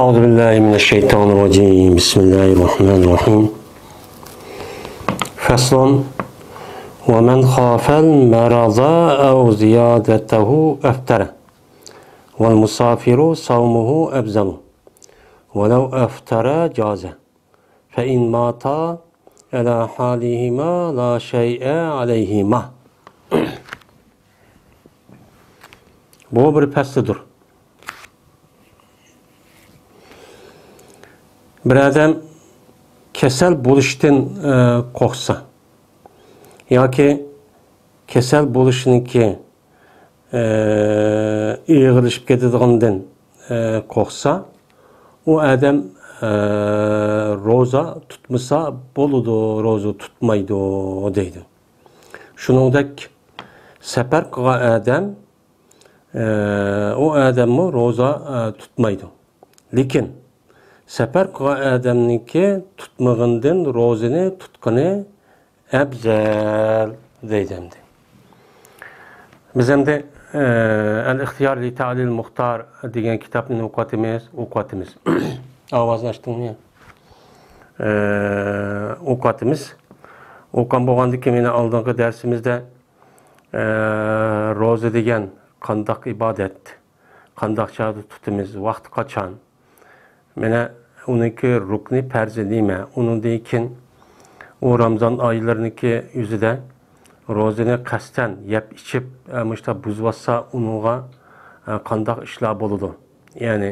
أعوذ بالله من الشيطان الرجيم بسم الله الرحمن الرحيم فصل ومن خاف المرض أو زيادته أفطر والمسافر صومه أفضل ولو أفطر جاز فإن مات على حالهما لا شيء عليهما. Bu bir peslidir. Bir adam kesel bo'lishdan qo'rqsa yoki kesel bo'lishninki ig'irlashib ketadiganidan qo'rqsa, u adam roza tutmasa bo'ladi, roza tutmaydi deydi. Shuningdek, safar qilgan adam o adamı roza tutmaydı. Lekin safar qilgan adamniki tutmag'andan rozani tutqani afzal deydi. Biz endi Al-İhtiyar li Ta'lil Muxtar degan kitobni o'qiyapmiz. Ovozni ochdingmi? O'qiyapmiz. O'qigan bo'lgandan keyin meni oldingi darsimizda roza degan qandaq ibodat, qandaq chog'da tutamiz, vaqt qachon? Mana uniki rukni farzi nima? Undan keyin o Ramazan oylariniki yuzida rozani qasdan yeb ichib, mushta buzvatsa unga qandaq ishlar bo'ladi. Ya'ni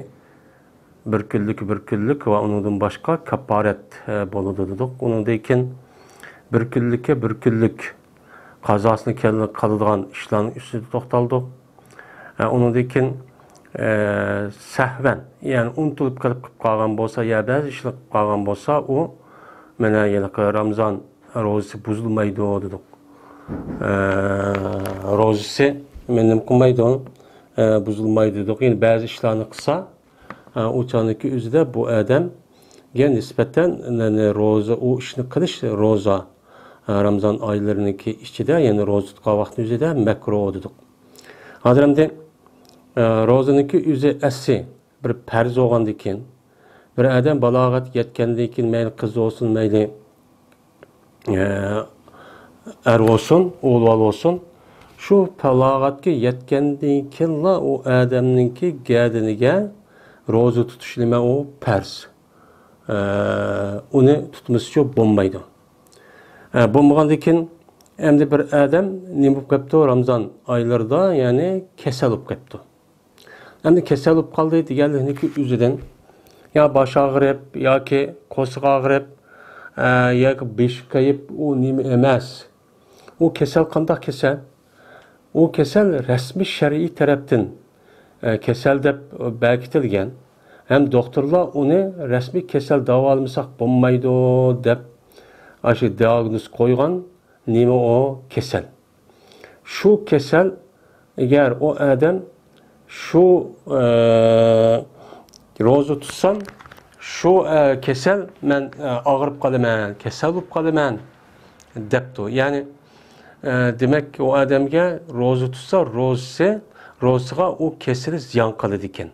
bir kunlik va undan boshqa kafarat bo'ladi dedik. Undan keyin bir kunlik qazosini qiladigan ishlarning ustida to'xtaldik. Onundan keyin sahven, yani unutilib qolgan bo'lsa, ya ba'zi ishlar qilib qolgan bo'lsa, u mana Ramazon rozasi buzilmaydi dedik. Rozasi nima qilmaydi, buzilmaydi dedik. Yani ba'zi ishlarni qilsa, u choniki o'zida bu odamga nisbatan roza, u ishni qilish roza Ramazon oylariniki ichida, ya'ni roza tutgan vaqtning o'zida makruh dedik. Hozir endi rozaniki o'zi asli bir farz bo'lgandan keyin, bir odam balog'at yetgandan keyin mayli qiz bo'lsin, mayli er olsun, o'g'il olsun, shu balog'atga yetgandan keyinla o odamninki gadiniga roza tutish nima, u farz. Uni tutmasicha bo'lmaydi. Bo'lmagandan keyin endi bir adam nima bo'lib qolibdi Ramazon oylarida, ya'ni kasal bo'lib qolibdi. Endi kasal bo'lib qoldi deganlikniki o'zidan yo bosh og'rib yoki qo'shiq og'rib yoki besh qayib, u nima emas. U kasal qanday kasal? U kasal rasmiy shar'iy tarafdan kasal deb belgitilgan. Hem doktorlar uni rasmiy kasal davolamasak bo'lmaydi deb aşı diagnoz qo'ygan. Nima o kasal? Şu kasal, eğer o adam şu roza tutsam, şu kasal men ağırıp qalaman, kasal bo'lib qalaman debdi. Yani demek ki o adamga roza tutsa, rozasiga o kasali ziyon qiladi ekan.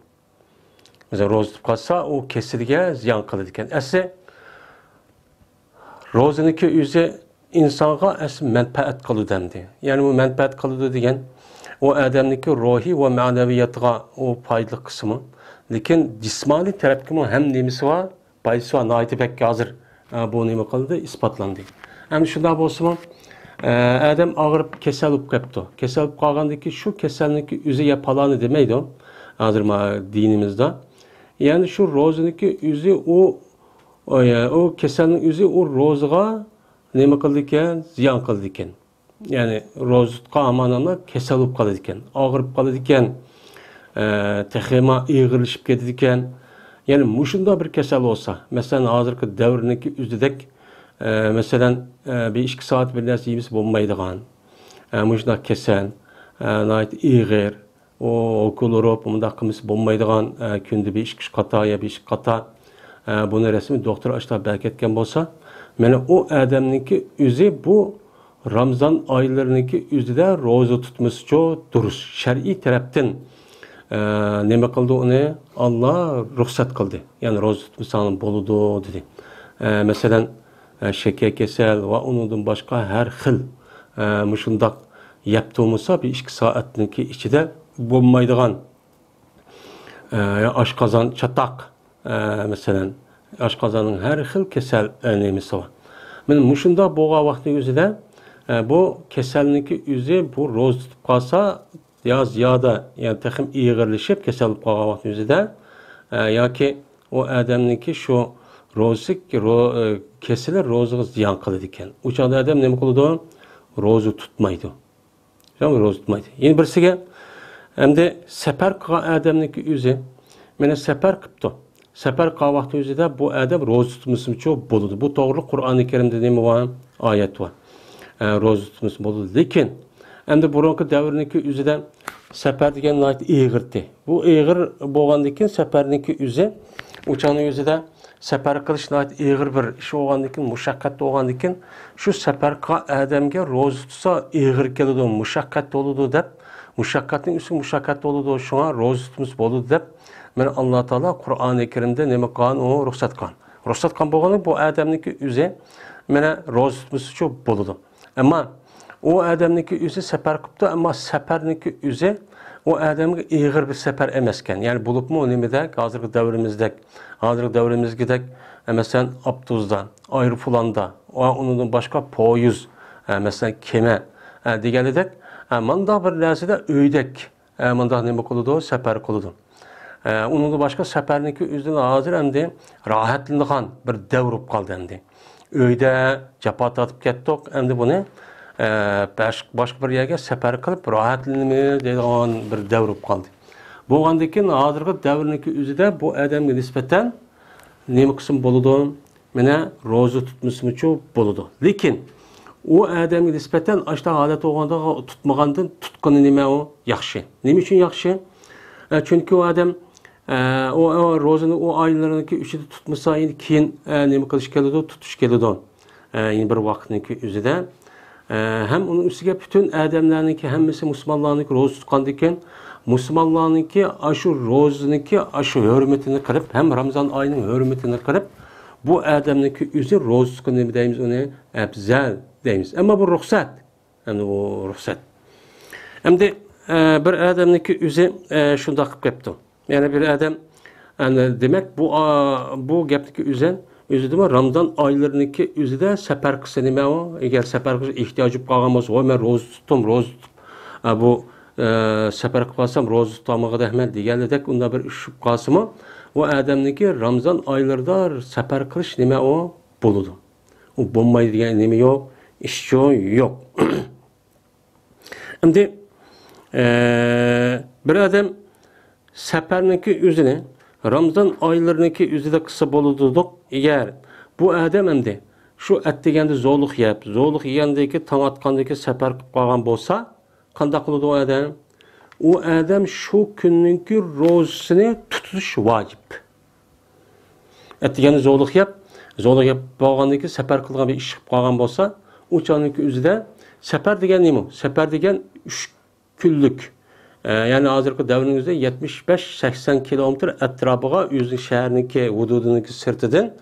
Mesela roza tutib qolsa, o kasaliga ziyon qiladi ekan. Asli rozaniki o'zi insonga asli manfaat qiladi demdi. Yani bu manfaat qiladi degan o adamniki ruhiy va ma'naviyatga o foydali qismi. Lekin jismoniy tarafga ham nemisi va foydasi va noiti pek hozir bu nima qildi, isbotlandi. Ham shunday bo'lsa, adam og'rib kasal bo'lib qolibdi. Kasal bo'lib qolgandiki shu kasalniki o'zi yapalani demaydi hozir dinimizda. Yani şu rozaniki o'zi o kasalning o'zi o rozaga nima qildi ekan, ziyon qildi ekan. Yani roza tutgan amanlar kasal bo'lib qoladi ekan, og'rib qoladi ekan, texima ig'irlashib ketadi ekan. Yani mushunda bir kasal olsa, masalan hozirgi davrniki o'zidek masalan bir 2 soat bir narsa yemiz bo'lmaydigan, mushunda kasal, ig'ir, o okulorop bunda qilmish bo'lmaydigan, kunda bir 2 qata ya 5 qata buni rasmiy doktor ashtab berketgan bo'lsa, mana o adamniki o'zi bu Ramazan oylariniki o'zida roza tutmasicha durust, shar'iy tarafdan nima qildi uni? Alloh ruxsat qildi. Ya'ni roza tutmasang bo'ladi dedi. Masalan, şeker kesel ve onundan başka her xil muşundaq yaptığımızsa bir 2 saatninki içinde bulmaydıgan aşqazan çatak mesela aşqazanın her xil kesel nemisi var. Men muşundaq boğa vakti üzüde bu keselninki üzü bu roz tutup qalsa ya ziyada yani texim iğirleşip kesel boğa vakti üzüde ya ki o adamninki şu rozik kesilir rozuga ziyon qiladi ekan. O'chaqda odam nima qiladi? Roza tutmaydi. Tamam, roza tutmaydi. Yana birisiga hamda safar qilgan odamniki o'zi mana safar qilibdi. Safar qilgan vaqt o'zida bu odam roza tutmasa bo'ladi. Bu to'g'ri Qur'oni Karimda nima bor? Oyat bor. Roza tutmasa bo'ladi. Lekin hamda burungi davrniki o'zida safar degan nihoyat ig'irdi. Bu ig'ir bo'lgandan keyin safarniki o'zi o'chaqning o'zida safar qilish nihoyat ig'ir bir ish bo'lgandan keyin, mushaqqat bo'lgandan keyin shu safar qilgan odamga roza tutsa ig'ir keladi, mushaqqat bo'ladi deb, mushaqqatning ustiga mushaqqat bo'ladi, shunga roza tutmasa bo'ladi deb, mana Alloh taolo Qur'oni Karimda nima qilgan? U ruxsat qilgan. Ruxsat qilgan bo'lganda bu odamniki o'zi mana roza tutmasa bo'ladi. Ammo u odamniki o'zi safar qilibdi, ammo safarniki o'zi o adamga ig'ir bir safar emaskan. Yani bulupmu nimada hozirgi davrimizdek mesela Abduz'da, Ayrıfulan'da, onun başka poyuz, mesela keme deganidek manda bir narsada öydek manda nima qiladi? Safar qiladi. Onun başka safarniki o'zidan hozir endi rohatlangan bir davr bo'lib qoldi endi. Uyda jafo tortib ketdik, endi buni başka bir yerga safar qilib rohatlanmaymiz degan bir davr bo'lib qoldi. Bo'lgandan keyin hozirgi davrniki o'zida bu odamga nisbatan nima qilsin bo'ladi? Mana roza tutmasmichu bo'ladi. Lekin u odamga nisbatan ashta holat bo'lganda tutmagandan tutqani nima u? Yaxshi. Nima uchun yaxshi? Chunki u odam o rozani o oylarniki uchida tutmasa keyin nima qilish keladi? Tutish keladi. Yani bir vaqtniki o'zida hem onun üstüge bütün adamlarınki hemmesi Müslümanlarınki roz tutkandiken Müslümanlarınki aşı rozunki aşı hürmetini kırıp hem Ramazan ayının hürmetini kırıp bu adamınki üzü roz tutkan deyimiz onu ebzel deyimiz. Ama bu ruhsat. Hem de bu ruhsat. Hem de bir adamınki üzü şunda kıptı. Yani bir adam yani demek bu gaptaki üzen özü de Ramazan aylarındaki özü de safar kısa nime o. Eğer safar kısa ihtiyacı kalmaz, o ben roz tuttum, bu safar kılsam roz tutamağı da hemen diğerledek onda bir üşüp kalsın o adamdaki Ramazan aylarda safar kılış nime o buludu. O bombayı diyen nime yok, işçi yok. Şimdi bir adam safarniki özüne Ramazan aylarındaki üzüde kısa boluduk. Eğer bu adam endi şu ettigende zorluk yap, zorluk yiyendeki tan atqandaki safar qilib qolgan bo'lsa, qanday qiladi o adam? O adam şu kunninki rozasini tutish vojib. Ettigende zorluk yap bo'lgandaki safar qilgan bir ish qilib qolgan bo'lsa, o'chaninki o'zida safar degan nima? Safar degan 3 kunlik yani hozirgi davrimizda 75-80 kilometr atrofiga o'zining shahriniki, hududiniki sirtidan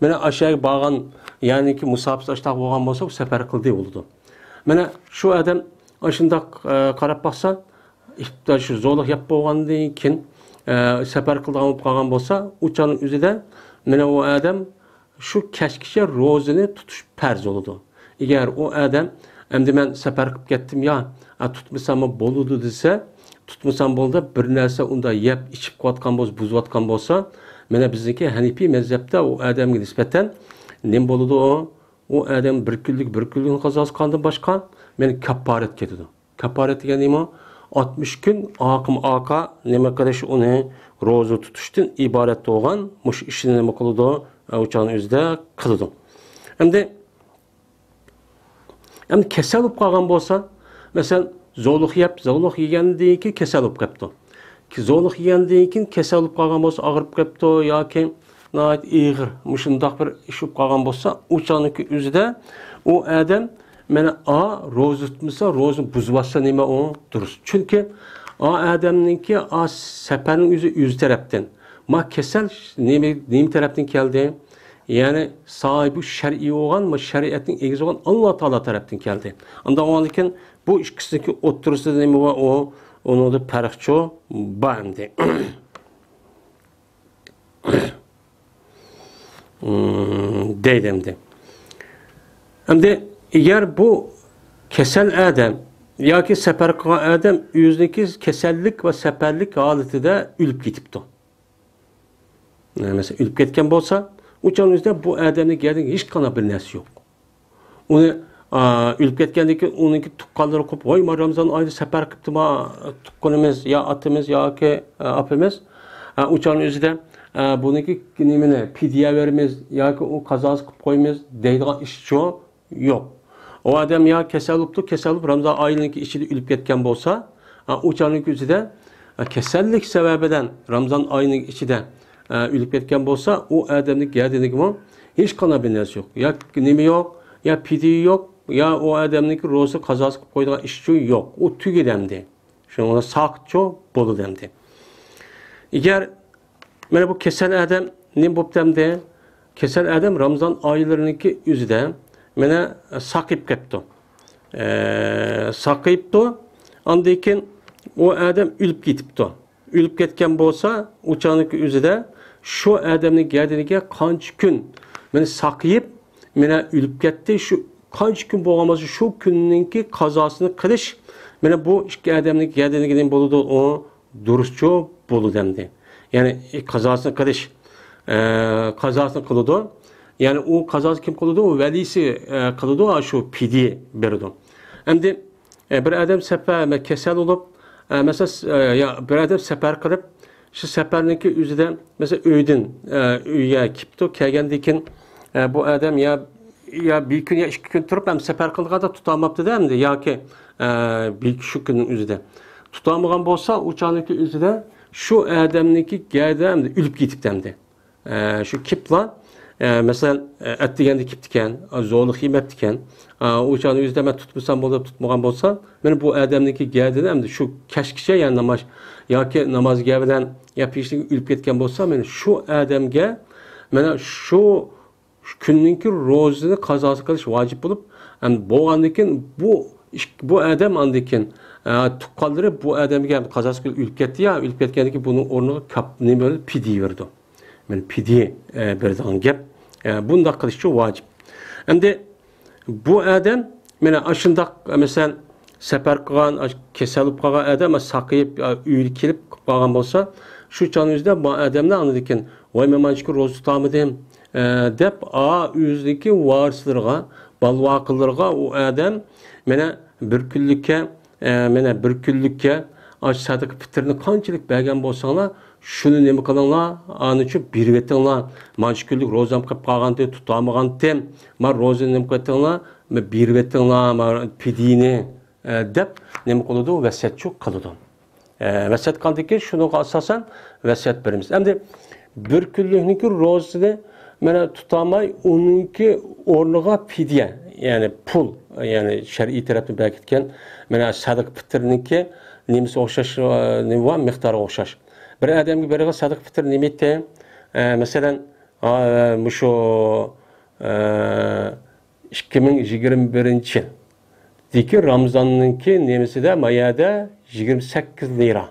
mana aşağı borgan, ya'ni ki musofir ashtaq bo'lgan bo'lsa, safar qildi bo'ldi. Mana shu odam shundoq qarab baqsa, iftar shu zo'liq yap bo'lgandan keyin safar qilgan qolgan bo'lsa, o'chaning o'zida mana o odam shu kashkicha rozini tutish farz bo'ladi. Agar o odam endi men safar qilib ketdim ya, tutmasam bo'ladi desa, tutmasam bo'ldi bir narsa unda yeb ichib qo'yatgan bo'lsa, buzayotgan bo'lsa, mana bizniki Hanifi mazhabda o odamga nisbatan nim bo'ladi o odam bir kunlik qazosi qilgandan boshqa meni kafarat ketadi. Kafarat degan nima? 60 kun oqa nima qilish uni roza tutishdan iborat bo'lgan mush ishni nima qiladi? O'chaning o'zida qiladi. Endi kasal bo'lib qolgan bo'lsa, masalan zo'liq yegandan keyin kasal bo'lib qolibdi. Zo'liq yegandan keyin kasal bo'lib qolgan bo'lsa, og'rib qolibdi yoki nihoyat ig'ir mushundoq bir ish bo'lib qolgan bo'lsa, o'chaning o'zida u odam mana roza tutmasa, roza buzmasa nima u durust. Chunki Adem'ninki seferin yüz taraftan. Ma kesel neyim taraftan geldi? Yani sahibi şer'i olan mı şeriatın egizi olan Allah Teala taraftan geldi. Ondan o halde bu ikisindeki oturusu neymi var o onu da perço bağımdı. Deydimdi. Hem de eğer bu kesel Adem ya ki sefer kılan Adem yüzdeki kesellik ve seferlik haletinde ülüp gitipti. Yani mesela ülüp gitken olsa uçan yüzde bu Adem'de geldiğinde hiç kana bir nesi yok. Onu ülüp gitkendeki onunki tukkalları kopup oy Ramazan ayda sefer kıptı ma tukkanımız ya atımız ya ki apımız uçan yüzde bununki nimine pidye vermez ya ki o kazası kıp koymaz deydiğin iş çok yok. O adam ya kesel olup Ramazan ayınınki içinde ülüp gitken olsa uçanın yüzde kesellik sebebiden Ramazan ayının içinde ülüp gitken olsa o adamın geldiğinde gibi hiç kana bir nesi yok. Ya nimi yok ya pidi yok ya o adamın rozu kazası kıp koyduğun iş yok. O tüge demdi. Şimdi ona sakço bolu demdi. Eğer mana bu kesel adam ne bu demdi? Kesel adam Ramazan aylarındaki yüzde mana saqib ketdi. Saqibdi. Andikin o adam ülüp gitipdi. Ülüp ketken bolsa uçanık yüzde şu adamın geldiğine qancha kun mana saqib mana ülüp ketdi. Şu qancha kun bo'lganmasa şu kunninki qazosini qilish mana bu ikki adamning geldiğine bo'ladi o durustçu bolu demdi. Yani kazasını qilish kazasını qiladi. Yani o kazası kim qiladi? O velisi qiladi, şu pidi berdi. Endi bir adam sefer kesel olup mesela ya bir adam sefer qilib şu seferniki yüzüden mesela öydün uyga kipti kelgandikin bu adam ya bir gün ya 2 gün turup hem sefer qilganda tutamaptı demdi yoki bir şu günün yüzüde tutamagan bolsa uçaniki yüzüde şu adamniki geldi hem de ülüp gitip demdi. Şu kipla mesela etdigende kiptiken, zorlu kıymettiken, uçanın yüzde ben tutmasam bolup tutmagan bolsa, ben bu adamniki geldi hem de şu keşkişe yani namaz ya ki namaz gelmeden ya peşlik ülüp gitken bolsa, ben şu adamga mana şu kunninki rozini qazası qilish vacip bulup, hem boğandikin bu adam andikin tuqqanlari bu adamga qazası qilib ülüp ketdi ya, ülüp ketgandiki bunun o'rniga ne böyle pidi verdi. Men pidi berdiğin gap bunda qilish vacip. Endi bu adam mana aşındaq mesela sefer qilgan kesilib qolgan adam saqayib uyga kelib qolgan bolsa shu chanizda bu adamni andikin voy men mana shu ro'za tutamdim deb o'zidagi varislarga balvoqillarga u adam mana bir kunlikka sadiq fitrni qanchalik bergan bo'lsanglar shuni nima qilinglar ani uchun berib etinglar mana shu kunlik ro'zam qilib qolganda tutamagandim men ro'zani nima qitinglar berib etinglar pidini deb nima qiladi vasiyatchi qiladi. Vasiyat qildiki shunaqa asosan vasiyat beramiz. Endi bir kunlikniki ro'zasini mana tutamay uninki o'rniga fidya yani pul yani shar'iy tarafdan berkitgan mana sadiq fitrniki nimasi o'xshash nima var miqdori o'xshash. Bir adamga bergan sadiq fitr nima edi? Masalan shu 2021 deki Ramazan'ınki nemiside mayada 28 lira.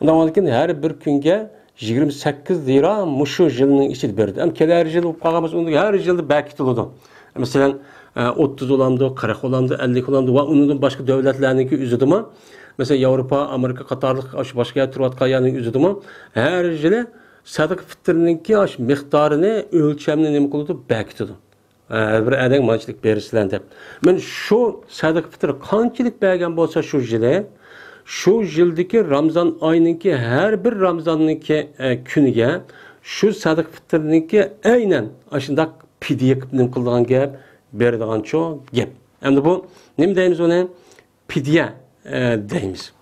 Ondan sonra her bir günge 28 lira muşu yılının içi verdi. Ama keler yıl uqağımız her yılda belki tutuldu. Mesela 30 olamdı, 40 olamdı, 50 olamdı ve onun başka devletlerdeki üzüdü mü? Mesela Avrupa, Amerika, Katarlık, başka yer turvatqa yerinin üzüdü mü? Her yılı sadık fitrninki miktarını ölçemini nemi kıldı belki tutuldu. Bir adam mançılık berisilen deb. Men şu sadık fitr qanchalik bergan bolsa şu yildagi Ramazan ayınınki her bir Ramazan'ınki kuniga şu sadık fitrninki aynen aşındaq pidye qilib nim qilgan gap beradigan cho gap. Endi bu nima deymiz ona? Pidye deymiz.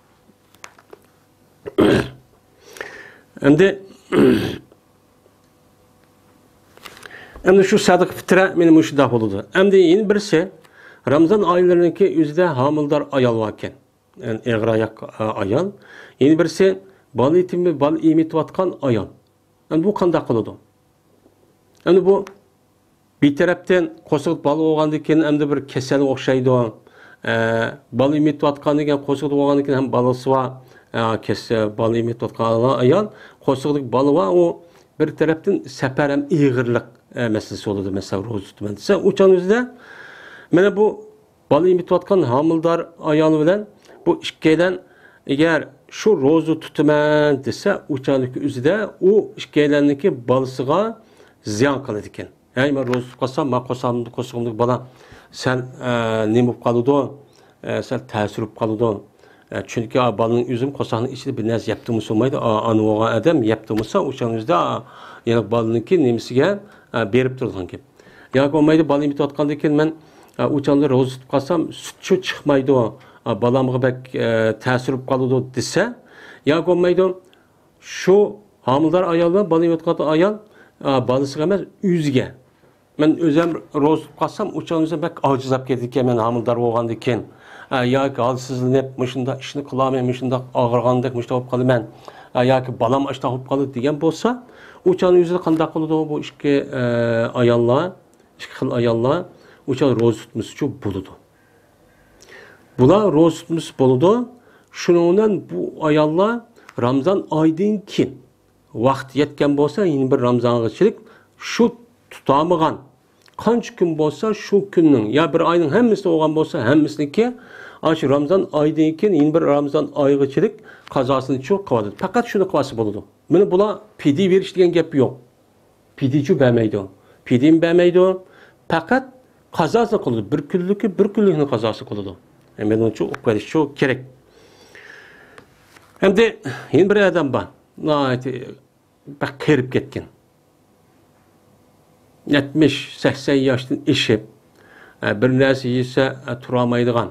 Endi şu sadık fitre benim uşuda oldu. Hem de yeni birisi Ramazan aylarındaki yüzde hamildar ayal varken. yani ağır ayak ayol. Yeni birisi bal etimi, bal emitiyotgan ayol. Yani bu qanday qiladi? Yani bu bir tarafdan qo'shiq bal olgandan keyin hamda bir kasal o'xshaydi. Bal emitiyotgan degan qo'shiq olgandan keyin ham balasi va bal emitiyotgan ayol qo'shiqlik balı va o bir tarafdan safar ham ig'irlik meselesi oldu mesela ro'za tutman desa, o'shan o'zida mana bu bal emitiyotgan homildor ayol bilan bu ikkidan agar shu ro'za tutaman desa, o'shaniki o'zida u ikkilarniki balasiga ziyon qiladi ekan. Ya'ni men ro'za tutib qolsam, men qo'shimlik bola sal nima bo'lib qoladi, sal ta'sir bo'lib qoladi. Çünkü balının üzüm qo'saqning ichida bir narsa yaptimi olmaydi. Ani o'g'an odam yaptimisa, o'shaningizda yana balninki nemisiga berib turgan gap. Yoki bo'lmaydi, bal emitiyotgandan keyin men o'shanda ro'za tutib qolsam, sutchi chiqmaydi, balamga bak ta'sir bo'lib qoladi desa, yoki bo'lmaydi, shu homildor ayollar bal emitiyotgan ayol balasiga emas, o'ziga. Men o'zim ro'za tutib qolsam, o'shaningizda bak ojizlab ketgan, men homildor bo'lgandan keyin yoki halsizlanib, müşunda ishni qilaman, müşunda og'irgandek, müşunda bo'lib qolaman, yoki balam ashta bo'lib qoldi degan bo'lsa, o'shaning o'zida qanday qiladi bu ikki ayollar, ikki xil ayollar o'sha ro'za tutmoq uchun bo'ladi. Bular ro'za tutmoq bo'ladi. Shuningdan bu ayollar Ramazon oyidan keyin vaqt yetgan bo'lsa, yana bir Ramazongachilik shu tutamagan qancha kun bo'lsa shu kunning ya bir oyning hammasi olgan bo'lsa hammasiniki shu Ramazon oyidan keyin yana bir Ramazon oyigachilik qazosini chu qiladi. Faqat shuni qilsa bo'ladi. Mana bular pidi berish degan gap yo'q. Pidichu bermaydi. Pidim bermaydi. Faqat qazosini qiladi. Bir kunlikni qazosi qiladi. Men uncha o'qish shu kerak. Hamda yana bir odam bor. Bak qirib ketgan. 70-80 yaşdan işib, bir narsa yese turamaydigan,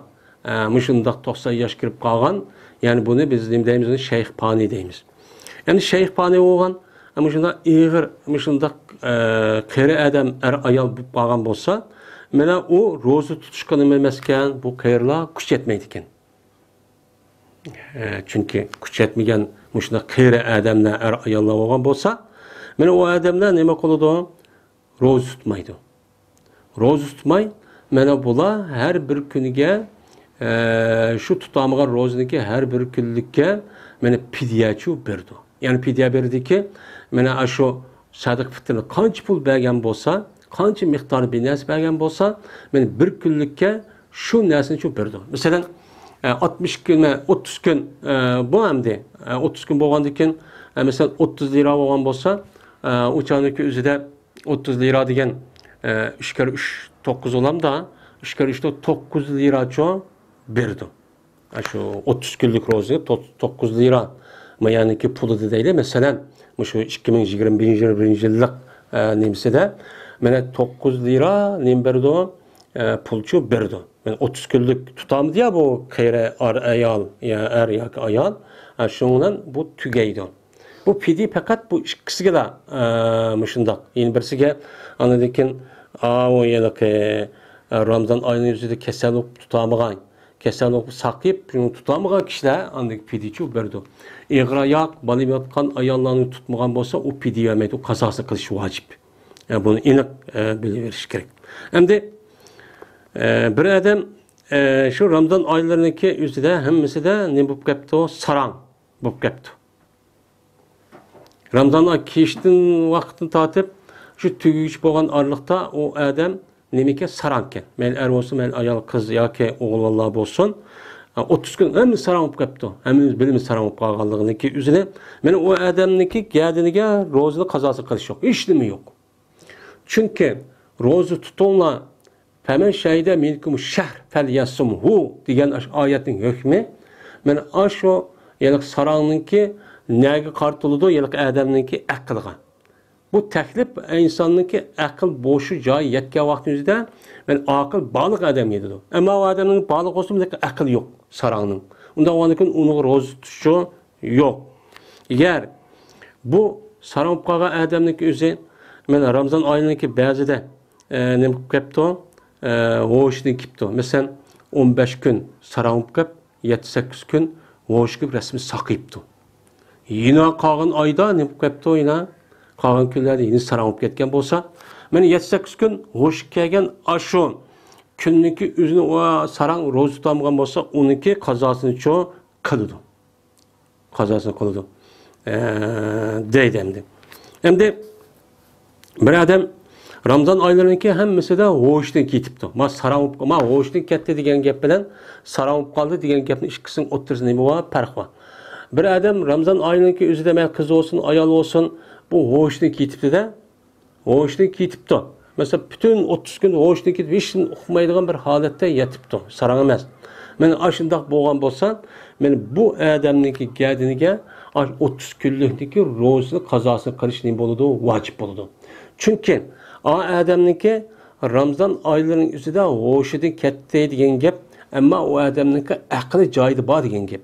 muşundaq 90 yaş kirib qalgan, yani bunu biz deyimiz, şeyhpani deyimiz. Yani şeyhpani olgan, muşundaq iğir, muşundaq qiri adam ayal bo'lib qalgan bolsa, mana o ro'za tutishgan emaskan, bu qirlar kuch yetmaydi ekan. Çünkü kuch yetmagan muşundaq qiri adamlar ayallar olgan bolsa, mana o adamlar nima qiladi? Ro'za tutmaydi. Ro'za tutmay, mana bular her bir kuniga şu tutamagan ro'ziniki her bir kunlikka mana pidyachu berdi. Yani pidya berdi ki, mana shu sadiq fitrini qancha pul bergan bo'lsa, qancha miqdor binas bergan bo'lsa, mana bir kunlikka shu narsani chu berdi. Masalan, 60 kun, 30 kun bu hamdi 30 kun bo'lgandan keyin, masalan 30 lira bo'lgan bo'lsa, o'shaniki o'zida 30 lira degan 3 kere 3 9 olam da 3 kere 3 9 lira çoğu berdi. Şu 30 günlük ro'zaga 9 lira yani ki pulu deydi. Mesela şu 2021 yillik nemsida mana 9 lira nem berdi, pulchu berdi. Men 30 günlük tutamdı ya bu qiyra ayol ya er yoki ayol, shundan bu tugaydi. Bu pidi fakat bu ikisiga da muşundaq. Yani birisiga anadakin o yana ki Ramazan ayının yüzüde keselik tutamagan, keselik saqib tutamagan kişiler anadaki pidichu berdi. İğra yak, balim yatkan ayollarını tutmagan bolsa o pidi vermeydi, o kazası kılış vacip. Yani bunu iniq biliveriş gerek. Hem de bir adam şu Ramazan aylarındaki yüzüde hemmisi de ne bu kaptı o sarang bu kaptı. Ramazan'a keçtin vaqtını tatib, şu tügüç bo'lgan aralıqta o adam nemeke saranken. Mel er olsun, mel ayol kız yoki o'g'il Allah bo'lsin, 30 kun hem sarang bo'lib qapti. Hemmimiz bilimiz sarang bo'lib qolganligini ki o'zini, men o adamniki gadiniga ro'zani qazosi qilish yo'q, hech nima yo'q. Chunki ro'za tutunlar faman shayda minkum shahr falyasumhu degan oyatning hukmi, men shu yani sarangninki nega qartılıdı yılıq adamınki aqlga. Bu təklif insanınki aql boşu joy yetgan vaqtimizda men aql baliq adam edi. Amma o adamning baliq olsa lekin aql yo'q sarangning. Unda o'nikin uni ro'za tutishi yo'q. Agar bu sarang qolgan adamniki o'zi men Ramazon oyiniki ba'zida nima qilib qapti? Ho'shni kipti. Masalan 15 kun sarang qilib 7-8 gün hoşkip resmi sakıyıptı. Yine kalan ayda ne yapıptı yine? Kalan günlerde yine sarılıp ketken bolsa, men 7-8 gün hoş kelgen aşu künniki üzünü o sarang roz tutamgan bolsa, onunki kazasını çoğu kılıdı. Kazasını kılıdı. Deydi emdi. Emdi bir adam Ramazan aylarındaki hemmesi de hoştan ketipti. Ma sarılıp, ma hoştan ketdi degan gap bilan sarılıp kaldı degan gapning ikkisinin o'rtasida nima bor? Farq bor. Bir adam Ramazan ayındaki özüde kız olsun, ayol olsun, bu hoştan ketipti de, hoştan ketipti. Mesela bütün 30 gün hoştan ketip, hiç uqmaydigan bir holatda yetipti. Sarang emas. Men aşındaq bo'lgan bo'lsam, men bu adamniki gadiniga 30 kunlikniki ro'zani qazosini qilish nima bo'ladi? Vojib bo'ladi. Chunki o adamniki Ramazan oylarining ustida ho'shidan ketdi degan gap, ammo u adamniki aqli joyida bor degan gap.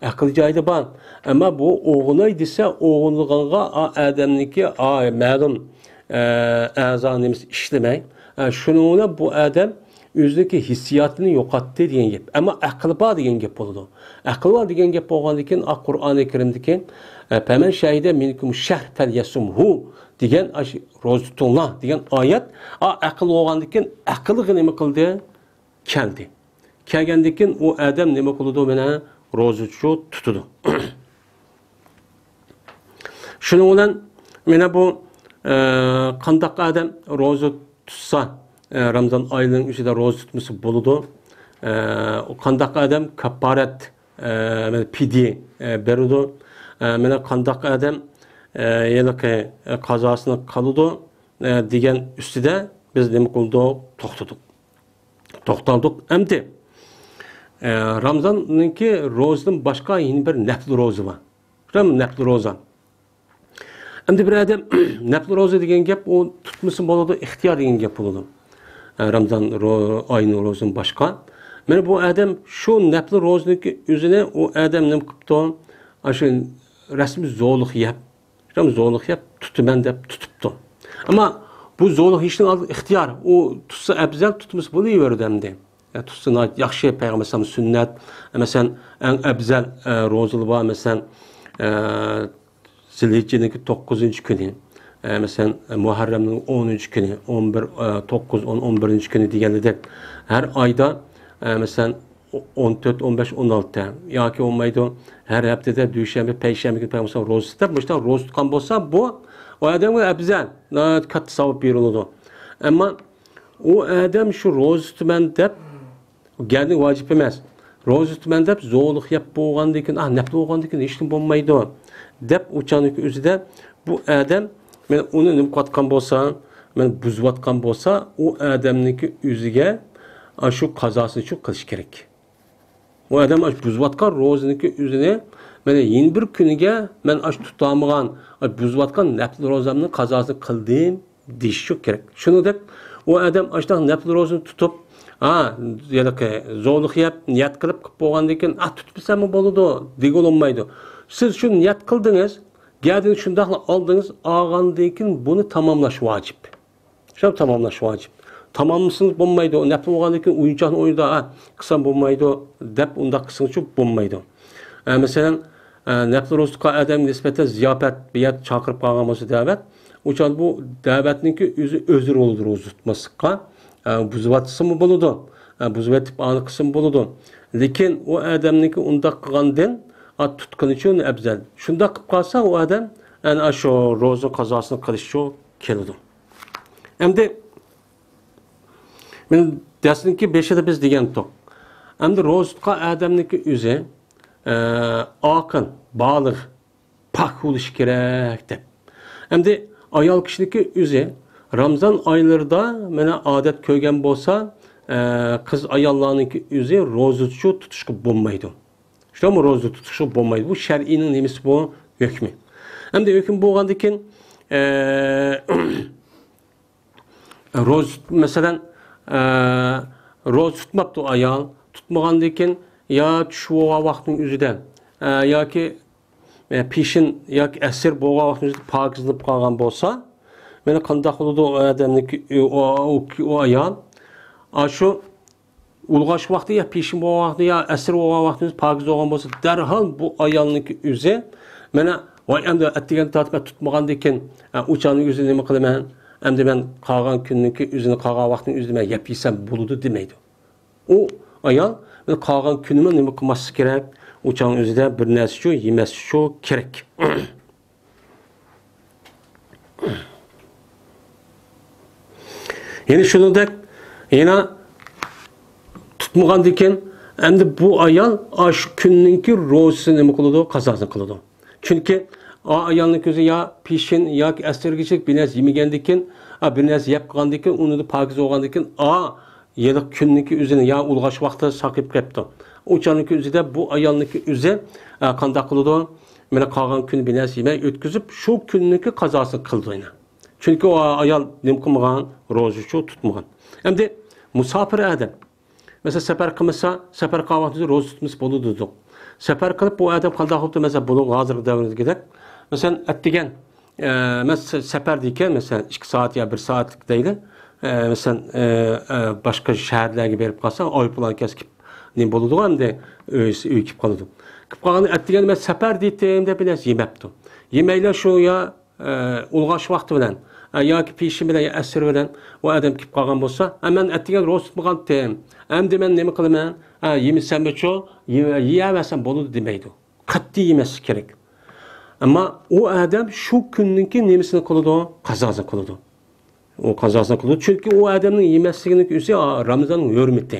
Aqli joyida bor. Ammo bu o'g'ilay desa, o'g'ilg'anga o adamniki ma'lum a'zonimiz ishlamay. Shuningla bu adam o'zidagi hissiyotini yo'qotdi degan gap. Ammo aqli bor degan gap bo'ladi. Aqli bor degan gap bo'lgandan keyin Qur'oni Karimdagi "Faman shahida minkum shahr falyasumhu" degan ro'za tutinglar degan oyat aql bo'lgandan keyin aqli nima qildi? Keldi. Kelgandan keyin u odam nima qildi? Mana ro'za tutdi. Shuning bilan mana bu qandaq odam ro'za tutsa Ramazan ayının içinde roz tutması buludu. O kandak adam kaparet pidi berudu. Mena kandak adam yelke kazasını kalıdı. Digen üstüde biz ne kıldık? Toxtadık. Emdi Ramazan'ınki rozdan başka yeni bir nefli rozu var. Nefli roza. Emdi bir adam nefli rozu digen gap o tutması buludu. İhtiyar digen gap buludu. Ramazan ayının rozunun başka. Mana bu adam şu nafli rozniki o'zini o adam nima qilibdi? Shu rasmiy zo'liq yeb, zo'liq yeb tutaman deb tutibdi. Ammo bu zo'liq ishning oldi ixtiyor. U tutsa afzal, tutmas bo'laverdi hamda. Tutsa yaxshi payg'ambar sunnat, masalan eng afzal ro'zalar bor, masalan Zilhijjaning 9-kuni. Mesela Muharrem'in 10. günü, 11, 9, 10, 11. günü diyenler her ayda mesela 14, 15, 16 ya ki olmaydı her haftada düşenbe, peyşembe gibi mesela roz tutar. İşte roz tutkan olsa bu o adam güzel, kat savıp bir oldu. Ama o adam şu roz tutman dep geldi vacip emez. Roz tutman dep zorluk yap boğan dikin, nefli boğan dikin işin bulmaydı. Dep uçanlık üzerinde bu adam men onu nima qotgan bo'lsa, men buzvatgan bo'lsa, u odamniki o'ziga shu qazosini uchun qilish kerak. U odam buzvatgan ro'ziniki o'zini mana yeni bir kuniga men tutamagan, buzvatgan nafl ro'zamni qazosini qildim deyish kerak. Shuningdek, u odam ashta nafl ro'zini tutib, yoki zo'liq yeb, niyat qilib bo'lgandan keyin, tutmasam bo'ladi, degan olmaydi. Siz shu niyat qildingiz, geldiğiniz şundakla aldığınız ağandayken bunu tamamlaş vacip. Şu tamamlaş vacip. Tamamlısınız bulmaydı. O nefli ağandayken oyuncağın oyunda kısa bulmaydı. Dep onda kısınız çok bulmaydı. Mesela nefli roztuqa adam nispeten ziyafet bir yer çakırıp kalmaması davet. Uçan bu davetninki özür olur roz tutmasıqa. Buzvatsı mı buludu? Buzvatip anı kısım buludu. Lekin o adamninki onda kıgandın tutqun için afzal. Shunda qilib qolsa u odam ana shu ro'za qazosini qilishi keladi. Endi men dastinki 5da biz degan to'q. Endi ro'za tutgan odamniki o'zi oqil, baliq, pok bo'lishi kerak deb. Endi ayol kishiniki o'zi Ramazan oylarida mana odat ko'rgan bo'lsa, qiz ayollarniki o'zi ro'za tutishga bo'lmaydi. İşte ama ro'za tutuşu bo'lmaydi. Bu şer'inin nemisi bu hükmü. Hem de hüküm bo'lgandan keyin ro'za mesela ro'za tutmabdi ayol, tutmagandan keyin ya tushib bo'lgan vaqtning o'zidan yoki peshin yoki asr bo'lgan vaqtning o'zida pokizlanib qolgan bo'lsa, mana qanday qiladi o odamniki o ayol shu ulg'ash vaqti ya peshin bo'lgan vaqti ya asr bo'lgan vaqtimiz pokiz bo'lgan bo'lsa, darhol bu ayolniki o'zi mana voy endi atdigan tortib tutmagandan keyin o'chani o'zini nima qilaman? Endi men qolgan kunniki o'zini qolgan vaqtning o'zida men yeb yesam bo'ladi demaydi. U ayol men qolgan kunimni nima qilmaslik kerak? O'chani o'zida bir narsa shu, yemas shu kerak. Yani shuningdek, yana tutmagandan keyin endi bu ayol shu kunninki ro'zasini nima qiladi? Qazosini qiladi. Chunki ayolning ko'zi yo peshin yoki asrgacha bir narsa yemagandan keyin, bir narsa yeb qolgandan keyin, uni da pokiz bo'lgandan keyin, yiliq kunniki o'zini yo ulg'ash vaqtida saqib qolibdi. O'chaning o'zida bu ayolniki o'zi qanday qiladi? Mana qolgan kun bir narsa yemay o'tkazib, shu kunniki qazosini qildi. Chunki o ayol nima qilmagan, ro'za tutmagan. Endi musofir odam mesela safar qilmasa, safar qilgan vaqtida ro'za tutmas bo'ladi dedik. Safar qilib bu odam qanday qilibdi? Mesela bunu hozirgi davrdagidek, mesela atdigan mesela safar deyken mesela 2 soat ya 1 soatlik deydi. Mesela başka shaharlarga berib qolsa, oypulan kesib nima bo'ladi endi uy kelib qoladi. Kelib qolgan atdigan men safar deydim deb bir narsa yemabdi. Yemaylar shu ya ulg'ash vaqti bilan yoki peshin bilan asr bilan u odam kelib qolgan bo'lsa, men atdigan ro'za tutmagandim. Endi men nima qilaman? Yemasam-chi, yeyamasam bo'ladi demaydi. Qat'iy yemas kerak. Ammo u odam shu kunninki nemisini qiladi? Qazosini qiladi. O qazosini qiladi. Chunki u odamning yemasligining o'zi Ramazonning hurmati.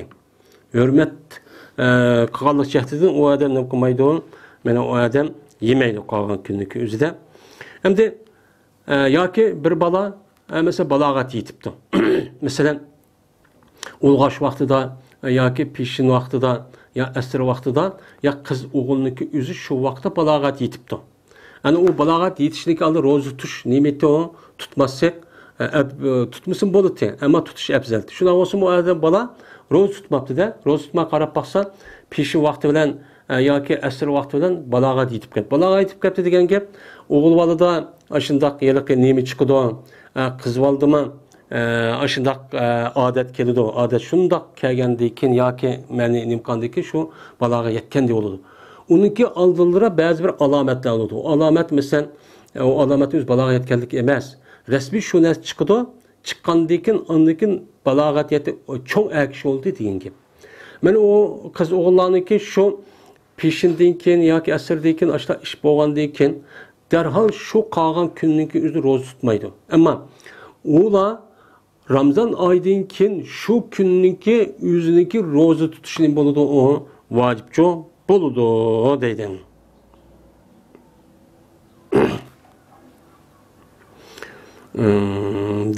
Hurmat qilganlik jihatidan u odam nima qilmaydi? Mana u odam yemaydi qolgan kunniki o'zida. Endi yoki bir bola mesela balog'at yetibdi. Masalan, ulg'ash vaqtida yoki peshin vaqtida ya asr vaqtida ya qiz o'g'ilniki o'zi shu vaqtda balog'at yetibdi. Ana u balog'at yetishniki oldi ro'za tutish nimati o tutmasak tutmasin bo'ladi, ammo tutish afzal. Shunday bo'lsa bu odam bola ro'za tutmabdi-da, ro'za tutmay qarab baqsa, peshin vaqti bilan yoki asr vaqti bilan balog'at yetib ketdi. Balog'at yetib ketdi degan gap o'g'il bolada ashundaq yiliqi nima chiqadi, qiz boldimi ashundaq odat keladi. Odat shundaq kelgandan keyin yoki meni nimqandan keyin shu balog'atga yetgandek bo'ladi. Uniki oldinlari ba'zi bir alomatlar bo'ladi. Alomat masalan, o alomat o'z balog'atga yetganlik emas. Rasmiy shu narsa chiqadi, chiqqandan keyin undan keyin balog'at yetib cho'ng akish bo'ldi degan gap. Mana o qiz o'g'illarniki shu peshindan keyin yoki asrdan keyin ashta ish bo'lgandan keyin darhol shu qolgan kunninki o'zini ro'za tutmaydi. Ammo ular Ramazon oyidan keyin shu kunninki o'ziniki ro'za tutishni bo'ladi, o vojibchi bo'ladi deydi.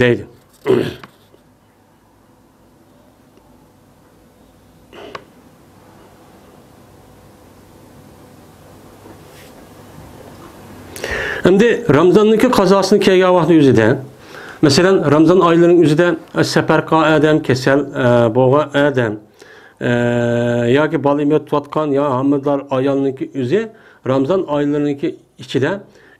Deydi. Endi Ramazonniki qazosini kelgan vaqt o'zida, masalan, Ramazon oylarining o'zida safar qilgan odam, kasal bo'lgan odam yoki bola yotayotgan yo hamidlar ayolniki o'zi Ramazon oylariniki ichida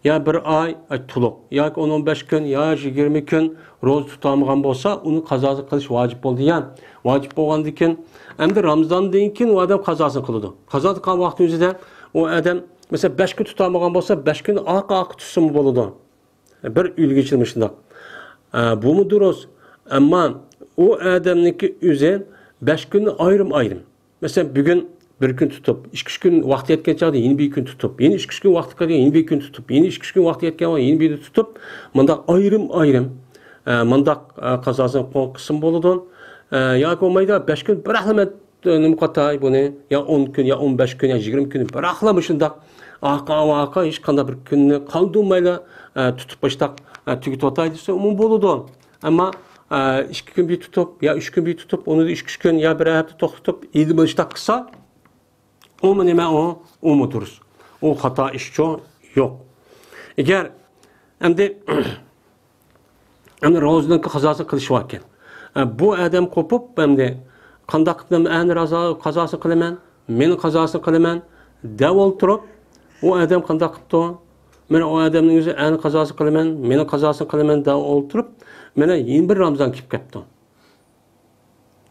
ya bir oy to'liq yoki 10-15 kun yo 20 kun ro'za tutamagan bo'lsa, uni qazosi qilish vojib bo'ldi. Yani vojib bo'lgandan keyin endi Ramazondan keyin u odam qazosini qiladi. Qazo qilgan vaqt o'zida u odam mesela 5 kun tutamagan bo'lsa, 5 kun oq tutsin bo'ladi. Bir ulg'ishilmi shundoq. Bu mu durust? Ammo u odamniki o'zi 5 kunni ayrim. Mesela bugün bir gün tutup, 2-3 gün vaqt yetgan chog'da yana bir kun tutib, yana 2-3 kun vaqt qolgan yana bir kun tutib, yana 2-3 kun vaqt yetgan yana bir tutib, bundaq ayrim bundaq qazosini qilsin bo'ladi. Yoki bo'lmaydi 5 kun bir ahlat nima qatay buni, ya 10 kun, ya 15 kun, ya 20 kun bir ahlat shundaq aqa hech qanday bir kunni qoldirmayla tutib boshlab tugitib o'tay desa, umum bo'ladi. Ammo 2 kun bir tutib, ya 3 kun bir tutib, onu da 2-3 kun ya bir hafta to'xtatib, endi boshlab qilsa, o mu nima o mu durust? O xato ishchi yo'q. Agar endi ro'zaning qazosini qilish ekan. Bu odam qo'pib, endi qanday qilib men qazosini qilaman, men qazosini qilaman deb o'ltirib, o odam qanday qilibdi? Men o odamning o'zi ani qazosini qilaman, men qazosini qilaman deb o'ltirib, mana yana bir Ramazon kelib ketdi.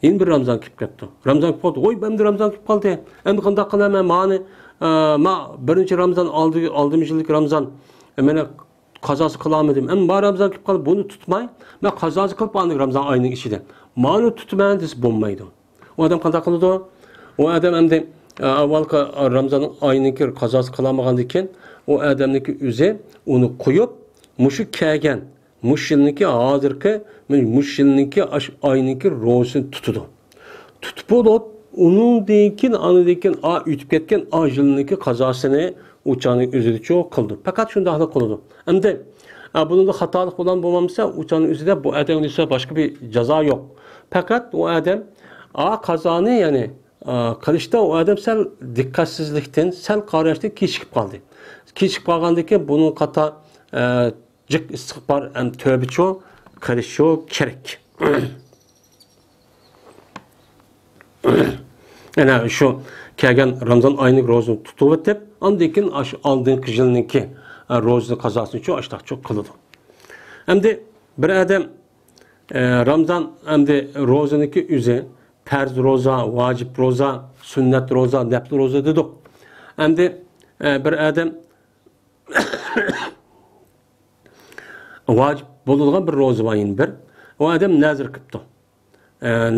Yeni bir Ramazan kelib ketdi. Ramazan kelib qoldi. Oy, endi Ramazan kelib qoldi. Endi qanday qilaman? Ma birinchi Ramazan aldığımız yıllık Ramazan meni qazası qilamadim. Endi ma Ramazan kelib qoldi. Buni tutmay, men qazası qilib qoldim Ramazan oyining ichida. Mani tutman desa bo'lmaydi. O adam qanday qiladi? O adam endi avvalgi Ramazan oyining qazası qilamagandan keyin o adamniki o'zi uni qo'yib, mushu kelgan mushilniki hozirgi mush yilniki oyniki ro'zasini tutadi. Tutib bo'lib, uningdan keyin o'tib ketgan yilniki qazosini uchaning o'zicha qildi. Faqat shundaqla qildi. Endi buningda xatolik bilan bo'lmasa, uchaning o'zida bu odamga esa boshqa bir jazo yo'q. Faqat u odam qazoni, ya'ni qilishda u odam sal dikkatsizlikdan, sal qarashda kechikib qoldi. Kechikib qolgandan keyin buning qator cık istig'for ham tövbe qilishi kerak. Yana shu kelgan Ramazan oyining ro'zasini tutib o'tib, undan keyin shu oldingi yilniki ro'za qazosini ashtaqcha qiladi. Endi bir odam Ramazan endi ro'zaniki o'zi farz ro'za, vojib ro'za, sunnat ro'za, nafl ro'za dedik. Endi bir odam vacip bulungan bir ro'za var bir. O adam nazir qilibdi.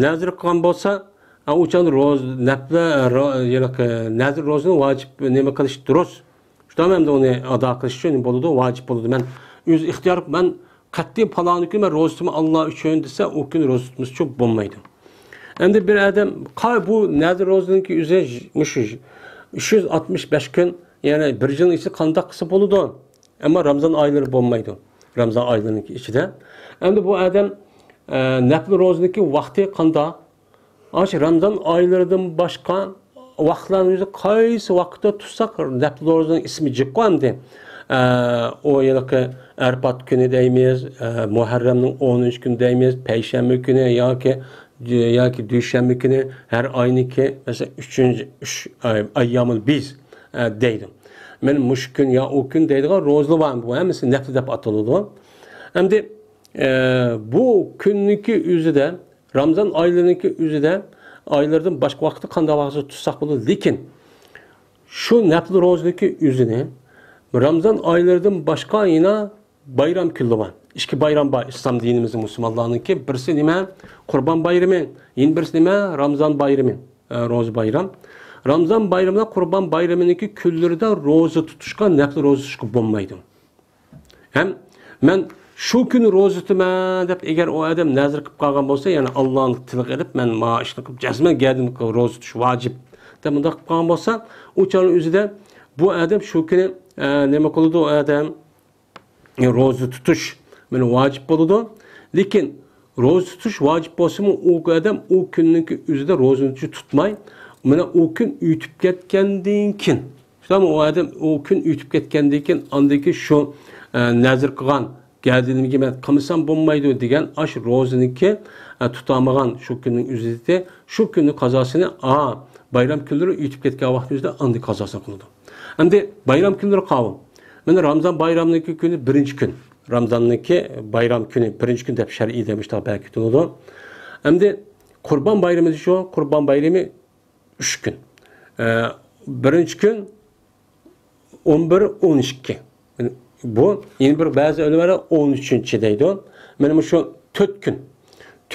Nazir qilgan bo'lsa, o'shan ro'za nafla nazir ro'zani vacip nima qilish durust. Shundan ham uni ado qilish uchun bo'ladi, vacip bo'ladi. Men o'z ixtiyor men qat'iy falon kun men ro'za tutma Alloh uchun desa, o kun ro'za tutmish çok bo'lmaydi. Endi bir adam bu nazir ro'zaninki o'zi 365 kun, ya'ni bir yil ichida qanday qilsa bo'ladi. Ama Ramazan ayları bo'lmaydi. Ramazan aylarının içinde. Endi bu adam nafl ro'zaniki vaqti qanday? Ramazan aylarından başqa vaqtlarımızda qaysi vaqtda tutsak nafl ro'zaning ismi chiqqan endi. O yılki Arafat günü deymiz, Muharremning 13 günü deymiz, Payshanba günü yoki Dushanba günü her ayniki mesela 3 ayyamul biz deydi. Men mush kun ya o kun deydigan ro'zli var. Bu hammasi nafl deb ataladi. Endi bu kunniki o'zida Ramazan oylariniki o'zida oylardan boshqa vaqtda qanday vaqtda tutsak bo'ladi. Lekin shu nafl ro'zniki o'zini Ramazan oylaridan boshqa yana bayram kunlari var. İki bayram var İslam dinimizin Müslümanlarınki. Birisi nima? Qurban bayrami, yana birisi nima? Ramazan bayrami, ro'za bayram. Ramazan bayramında Kurban bayramındaki küllerinde roza tutuşkan, nafl roza tutuşkan bulmaydı. Hem ben şu gün roza tutmam dep eğer o adam nazır kılıp kalgan olsa, yani Allah'ın tilik edip ben maaşını kılıp cazmen geldim roza tutuş vacip de bunda kılıp kalgan olsa, o çağın özüde bu adam şu günü neme kılıdı o adam roza tutuş yani vacip buludu. Lakin roza tutuş vacip olsa mı o adam o günlük özüde roza tutmay. Mana o gün ütüp ketkendiğin kin. Tamam, o adam o gün ütüp ketkendiğin kin andaki şu nazir kılgan geldiğimde ben kımısam bulmaydı degen aş ro'zaniki tutamagan şu günün üzerinde şu günün kazasını bayram günleri ütüp ketken vaqtimizda andi kazasını kıldı. Endi bayram günleri qavun. Mana Ramazan bayramındaki günü birinci gün. Ramazan'daki bayram günü birinci gün deb şer'i demişler belki tutuldu. Endi Kurban bayramı şu Kurban bayramı 3 gün. Birinci gün 11-12. Yani bu yeni bir bazı ölümlere 13. deydi. Benim şu 4 gün.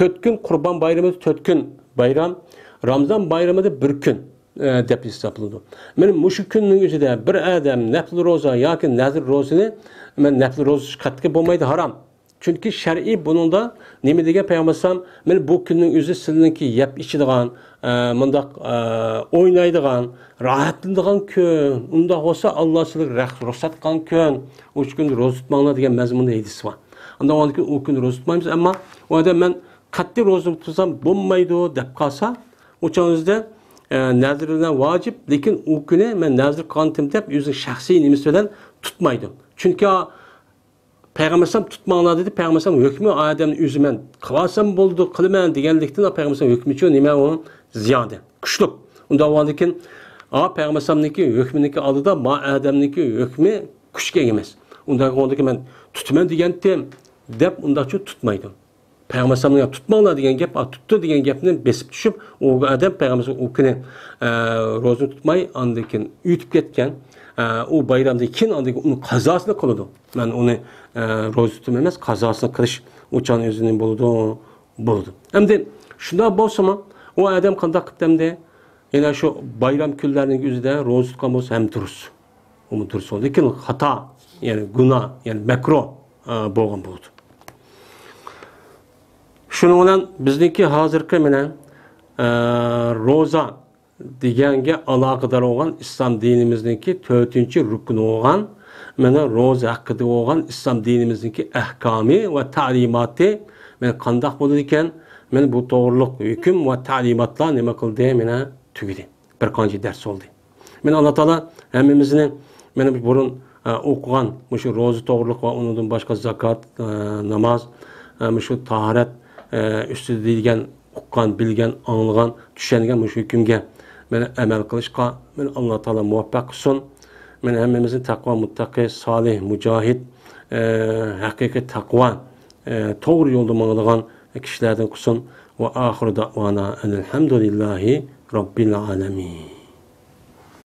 4 gün Kurban bayramı 4 gün bayram. Ramazan bayramı da 1 gün dep hesaplandı. Benim şu günün içinde bir adam nafl roza yoki nazir rozasını men nafl roza qattiq bo'lmaydi, haram. Çünkü şer'i bunun da nemi degan Peygambersam men bu kunning o'zi sizniki yep ichadigan, mundaq o'ynaydigan, rahatlanadigan kun. Unda olsa Alloh sizlarga ruxsat qilgan kun. O kun roza tutmanglar degan mazmunda hadis bor. Unda o kun roza tutmaymiz, ammo o odam men qattiq roza tutsam bo'lmaydi deb qolsa, o'changizda nazirlardan vacip, lekin o kuni men nazir qilgandim deb o'zi shaxsiy nimasi bilan tutmaydi. Çünkü Peygambersam tutmanglar dedi. Peygambersam hükmü adamın üzümen kılasam buldu, kılıman degenlikten Peygambersam hükmü için nime onun ziyade, güçlük. Onda olandikin Peygambersamniki hükmüniki adı da ma adamniki hükmü güçke emez. Onda olandiki men tutman degendim dep onda çok tutmaydı. Peygamber sallallahu tutmanglar degan gap, tuttu degan gapni besib tushib, o odam payg'ambar o kuni ro'za tutmay, andan keyin uytib ketgan. O bayramda keyin andan uni qazosini qiladi. Men uni ro'za tutib emas, qazosini qilish o'chan o'zining bo'ldi. Endi shunda bo'lsa-mu, o odam qanday qilibdi? Yana shu bayram kunlarining o'zida ro'za tutgan bo'lsa ham durust. Uni durust. Lekin xato, ya'ni gunoh, ya'ni makruh bo'lgan bo'ldi. Shuning bilan bizniki hozirgi bilan ro'za deganga aloqador bo'lgan islom dinimizniki 4-rukni bo'lgan, mana ro'za haqida bo'lgan islom dinimizniki ahkomi va ta'limoti mana qanday bo'ladi ekan, mana bu to'g'riliq hukm va ta'limotlar nima qildi, mana tugadi. Bir qancha dars oldi. Mana Alloh taolo hammamizni mana burun o'qigan shu ro'za to'g'riliq va undan boshqa zakot, namoz, shu tahorat üstüde deyilgan, o'qigan, bilgan, anglagan, tushungan shu hukmga meni amal qilishga meni Alloh taolo muvaffaq qilsin. Meni hammamizni taqvo, muttaqi, solih, mujohid, haqiqiy taqvo, to'g'ri yo'lda mangadigan kishilardan qilsin. Va oxiru da'vana alhamdulillahi robbil alamin.